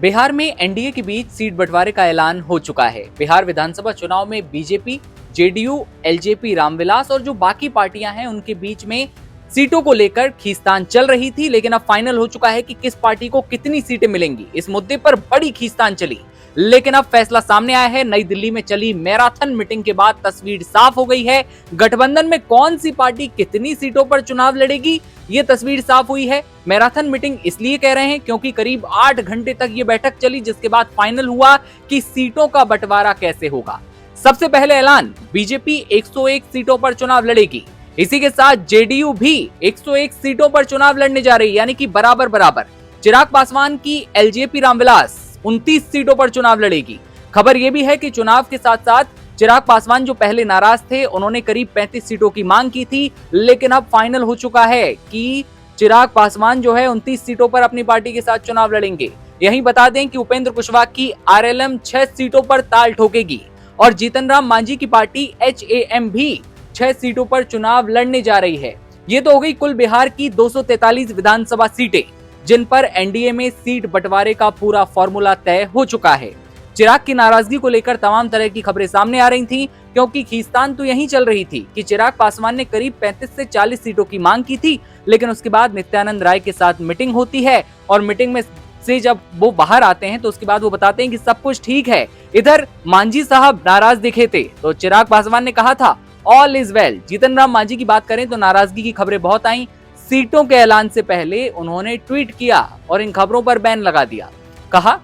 बिहार में एनडीए के बीच सीट बंटवारे का ऐलान हो चुका है। बिहार विधानसभा चुनाव में बीजेपी, जेडीयू, एलजेपी, रामविलास और जो बाकी पार्टियां हैं उनके बीच में सीटों को लेकर खींचतान चल रही थी, लेकिन अब फाइनल हो चुका है कि किस पार्टी को कितनी सीटें मिलेंगी। इस मुद्दे पर बड़ी खींचतान चली, लेकिन अब फैसला सामने आया है। नई दिल्ली में चली मैराथन मीटिंग के बाद तस्वीर साफ हो गई है। गठबंधन में कौन सी पार्टी कितनी सीटों पर चुनाव लड़ेगी, ये तस्वीर साफ हुई है। मैराथन मीटिंग इसलिए कह रहे हैं क्योंकि करीब 8 घंटे तक ये बैठक चली, जिसके बाद फाइनल हुआ कि सीटों का बंटवारा कैसे होगा। सबसे पहले ऐलान, बीजेपी 101 सीटों पर चुनाव लड़ेगी। इसी के साथ जेडीयू भी 101 सीटों पर चुनाव लड़ने जा रही, यानी कि बराबर बराबर। चिराग पासवान की एलजेपी रामविलास 29 सीटों पर चुनाव लड़ेगी। खबर यह भी है कि चुनाव के साथ साथ चिराग पासवान जो पहले नाराज थे, उन्होंने करीब 35 सीटों की मांग की थी, लेकिन अब फाइनल हो चुका है कि चिराग पासवान जो है 29 सीटों पर अपनी पार्टी के साथ चुनाव लड़ेंगे। यही बता दें कि उपेंद्र कुशवाहा की आरएलएम 6 सीटों पर ताल ठोकेगी और जीतन राम मांझी की पार्टी एचएएम भी 6 सीटों पर चुनाव लड़ने जा रही है। ये तो हो गई कुल बिहार की 243 विधानसभा सीटें, जिन पर एनडीए में सीट बंटवारे का पूरा फॉर्मूला तय हो चुका है। चिराग की नाराजगी को लेकर तमाम तरह की खबरें सामने आ रही थी, क्योंकि खींचतान तो यही चल रही थी कि चिराग पासवान ने करीब 35 से 40 सीटों की मांग की थी, लेकिन उसके बाद नित्यानंद राय के साथ मीटिंग होती है और मीटिंग में से जब वो बाहर आते हैं तो उसके बाद वो बताते हैं कि सब कुछ ठीक है। इधर मांझी साहब नाराज दिखे थे तो चिराग पासवान ने कहा था all is well. Jitan Ram Manjhi की बात करें तो नाराजगी की खबरें बहुत आई। सीटों के ऐलान से पहले उन्होंने ट्वीट किया और इन खबरों पर बैन लगा दिया। कहा,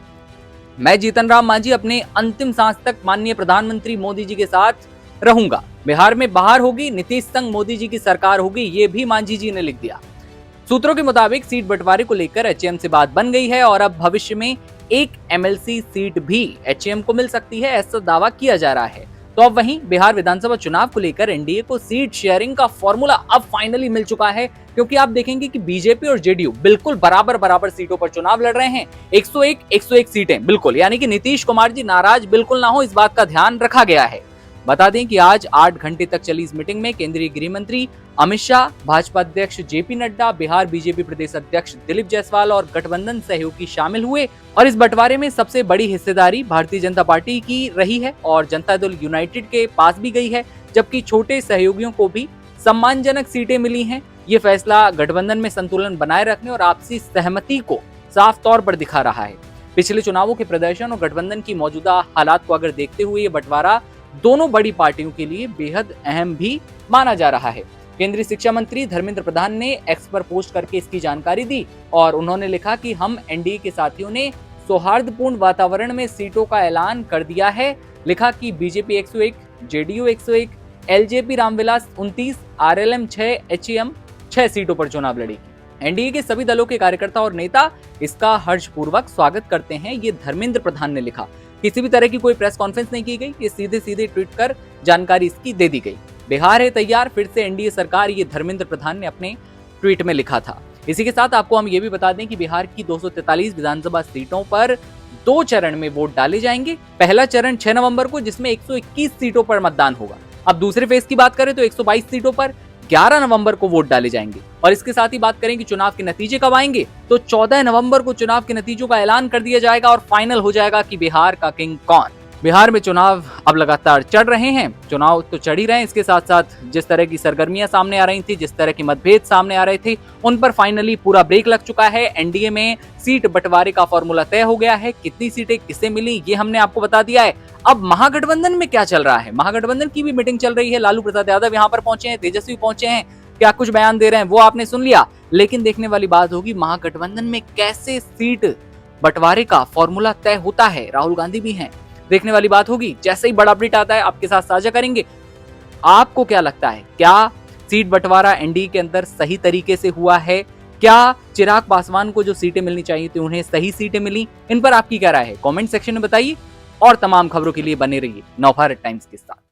मैं जीतन राम मांझी अपने अंतिम सांस तक माननीय प्रधानमंत्री मोदी जी के साथ रहूंगा। बिहार में बाहर होगी, नीतीश संग मोदी जी की सरकार होगी, ये भी मांझी जी ने लिख दिया। सूत्रों के मुताबिक सीट बंटवारे को लेकर एचएएम से बात बन गई है और अब भविष्य में एक एमएलसी सीट भी एचएएम को मिल सकती है, ऐसा दावा किया जा रहा है। तो अब वहीं बिहार विधानसभा चुनाव को लेकर एनडीए को सीट शेयरिंग का फॉर्मूला अब फाइनली मिल चुका है, क्योंकि आप देखेंगे कि बीजेपी और जेडीयू बिल्कुल बराबर बराबर सीटों पर चुनाव लड़ रहे हैं। 101 सीटें बिल्कुल, यानी कि नीतीश कुमार जी नाराज बिल्कुल ना हो, इस बात का ध्यान रखा गया है। बता दें कि आज 8 घंटे तक चली इस मीटिंग में केंद्रीय गृह मंत्री अमित शाह, भाजपा अध्यक्ष जेपी नड्डा, बिहार बीजेपी प्रदेश अध्यक्ष दिलीप जायसवाल और गठबंधन सहयोगी शामिल हुए। और इस बंटवारे में सबसे बड़ी हिस्सेदारी भारतीय जनता पार्टी की रही है और जनता दल यूनाइटेड के पास भी गई है, जबकि छोटे सहयोगियों को भी सम्मानजनक सीटें मिली हैं। ये फैसला गठबंधन में संतुलन बनाए रखने और आपसी सहमति को साफ तौर पर दिखा रहा है। पिछले चुनावों के प्रदर्शन और गठबंधन की मौजूदा हालात को अगर देखते हुए ये बंटवारा दोनों बड़ी पार्टियों के लिए बेहद अहम भी माना जा रहा है। केंद्रीय शिक्षा मंत्री धर्मेंद्र प्रधान ने एक्स पर पोस्ट करके इसकी जानकारी दी और उन्होंने लिखा कि हम एनडीए के साथियों ने सौहार्दपूर्ण वातावरण में सीटों का ऐलान कर दिया है। लिखा कि BJP 101, JDU 101, LJP Ramvilas 29, RLM 6, HAM 6 सीटों पर चुनाव लड़ेगी। एनडीए के सभी दलों के कार्यकर्ता और नेता इसका हर्षपूर्वक स्वागत करते हैं, ये धर्मेंद्र प्रधान ने लिखा। किसी भी तरह की कोई प्रेस कॉन्फ्रेंस नहीं की गई, ये सीधे ट्वीट कर जानकारी इसकी दे दी गई। बिहार है तैयार, फिर से एनडीए सरकार, ये धर्मेंद्र प्रधान ने अपने ट्वीट में लिखा था। इसी के साथ आपको हम ये भी बता दें कि बिहार की 243 विधानसभा सीटों पर 2 चरण में वोट डाले जाएंगे। पहला चरण 6 नवंबर को, जिसमें 121 सीटों पर मतदान होगा। अब दूसरे फेज की बात करें तो 122 सीटों पर 11 नवंबर को वोट डाले जाएंगे। और इसके साथ ही बात करें कि चुनाव के नतीजे कब आएंगे, तो 14 नवंबर को चुनाव के नतीजों का ऐलान कर दिया जाएगा और फाइनल हो जाएगा कि बिहार का किंग कौन। बिहार में चुनाव अब लगातार चढ़ रहे हैं, चुनाव तो चढ़ ही रहे हैं, इसके साथ साथ जिस तरह की सरगर्मियां सामने आ रही थी, जिस तरह के मतभेद सामने आ रहे थे, उन पर फाइनली पूरा ब्रेक लग चुका है। एनडीए में सीट बंटवारे का फॉर्मूला तय हो गया है। कितनी सीटें किसे मिली ये हमने आपको बता दिया है। अब महागठबंधन में क्या चल रहा है, महागठबंधन की भी मीटिंग चल रही है। लालू प्रसाद यादव यहाँ पर पहुंचे हैं, तेजस्वी पहुंचे हैं, क्या कुछ बयान दे रहे हैं वो आपने सुन लिया। लेकिन देखने वाली बात होगी महागठबंधन में कैसे सीट बंटवारे का फॉर्मूला तय होता है। राहुल गांधी भी हैं, देखने वाली बात होगी। जैसे ही बड़ा अपडेट आता है आपके साथ साझा करेंगे। आपको क्या लगता है, क्या सीट बंटवारा एनडीए के अंदर सही तरीके से हुआ है? क्या चिराग पासवान को जो सीटें मिलनी चाहिए थी उन्हें सही सीटें मिली? इन पर आपकी क्या राय है, कमेंट सेक्शन में बताइए। और तमाम खबरों के लिए बने रहिए नवभारत टाइम्स के साथ।